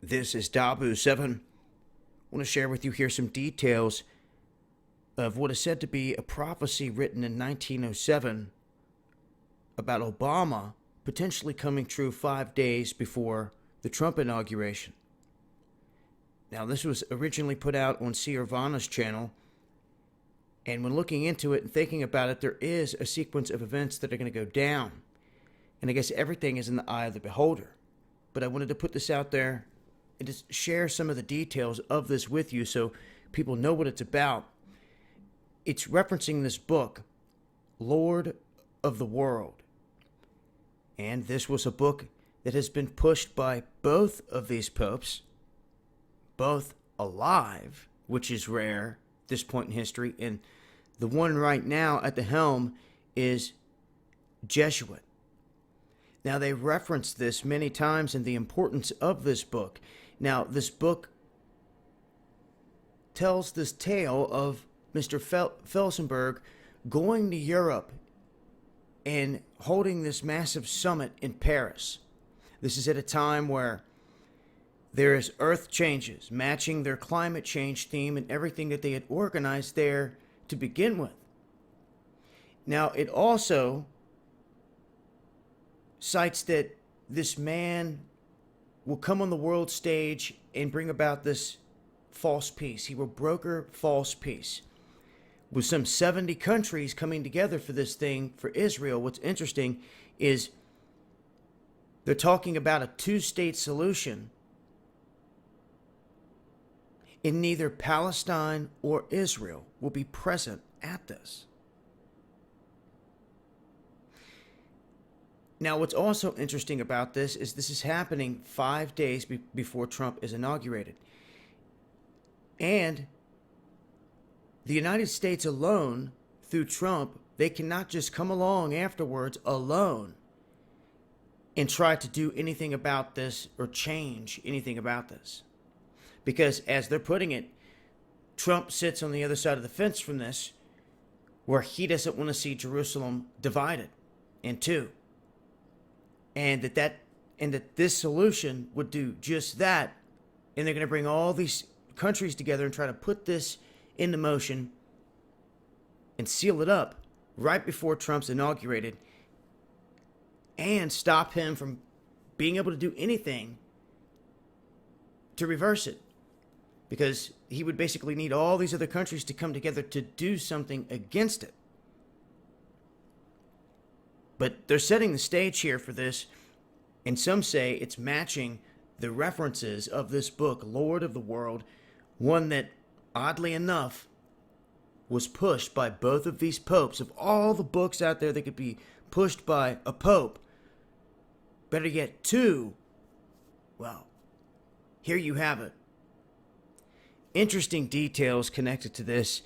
This is Dabu7. I want to share with you here some details of what is said to be a prophecy written in 1907 about Obama potentially coming true 5 days before the Trump inauguration. Now, this was originally put out on Siervana's channel, and when looking into it and thinking about it, there is a sequence of events that are going to go down. And I guess everything is in the eye of the beholder. But I wanted to put this out there and just share some of the details of this with you so people know what it's about. It's referencing this book, Lord of the World. And this was a book that has been pushed by both of these popes, both alive, which is rare at this point in history, and the one right now at the helm is Jesuit. Now, they reference this many times in the importance of this book. Now, this book tells this tale of Mr. Felsenburgh going to Europe and holding this massive summit in Paris. This is at a time where there is earth changes, matching their climate change theme and everything that they had organized there to begin with. Now, it also cites that this man will come on the world stage and bring about this false peace. He will broker false peace. With some 70 countries coming together for this thing for Israel, what's interesting is they're talking about a two-state solution, and neither Palestine or Israel will be present at this. Now, what's also interesting about this is happening 5 days before Trump is inaugurated. And the United States alone, through Trump, they cannot just come along afterwards alone and try to do anything about this or change anything about this. Because, as they're putting it, Trump sits on the other side of the fence from this, where he doesn't want to see Jerusalem divided in two. And that this solution would do just that. And they're going to bring all these countries together and try to put this into motion and seal it up right before Trump's inaugurated and stop him from being able to do anything to reverse it. Because he would basically need all these other countries to come together to do something against it. But they're setting the stage here for this, and some say it's matching the references of this book, Lord of the World, one that, oddly enough, was pushed by both of these popes. Of all the books out there that could be pushed by a pope, better yet two, well, here you have it. Interesting details connected to this.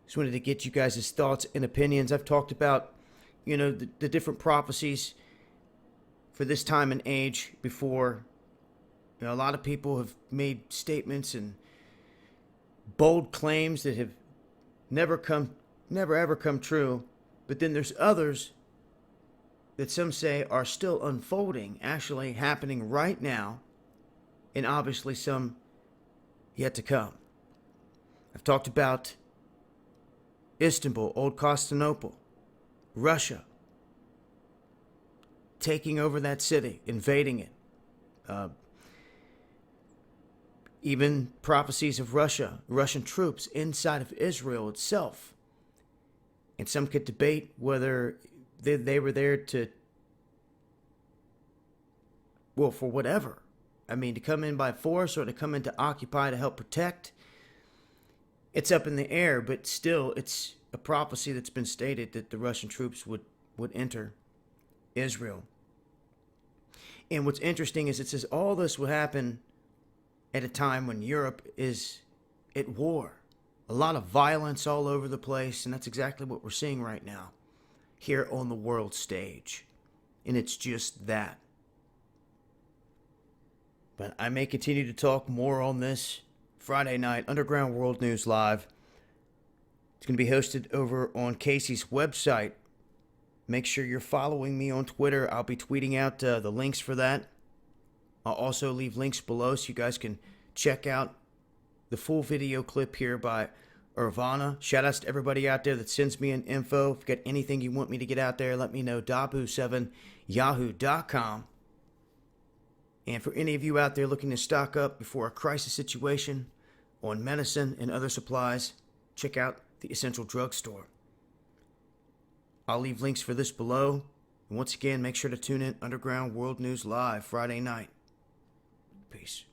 Just wanted to get you guys' thoughts and opinions. I've talked about, the different prophecies for this time and age before. A lot of people have made statements and bold claims that have never ever come true. But then there's others that some say are still unfolding, actually happening right now, and obviously some yet to come. I've talked about Istanbul, Old Constantinople, Russia, taking over that city, invading it. Even prophecies of Russian troops inside of Israel itself. And some could debate whether they were there for whatever. To come in by force or to come in to occupy to help protect. It's up in the air, but still it's a prophecy that's been stated that the Russian troops would enter Israel. And what's interesting is it says all this will happen at a time when Europe is at war. A lot of violence all over the place, and that's exactly what we're seeing right now here on the world stage. And it's just that. But I may continue to talk more on this Friday night, Underground World News Live. It's going to be hosted over on Casey's website. Make sure you're following me on Twitter. I'll be tweeting out the links for that. I'll also leave links below so you guys can check out the full video clip here by Irvana. Shoutouts to everybody out there that sends me an info. If you got anything you want me to get out there, let me know. Dabu7yahoo.com. And for any of you out there looking to stock up before a crisis situation on medicine and other supplies, check out the Essential Drugstore. I'll leave links for this below. And once again, make sure to tune in Underground World News Live Friday night. Peace.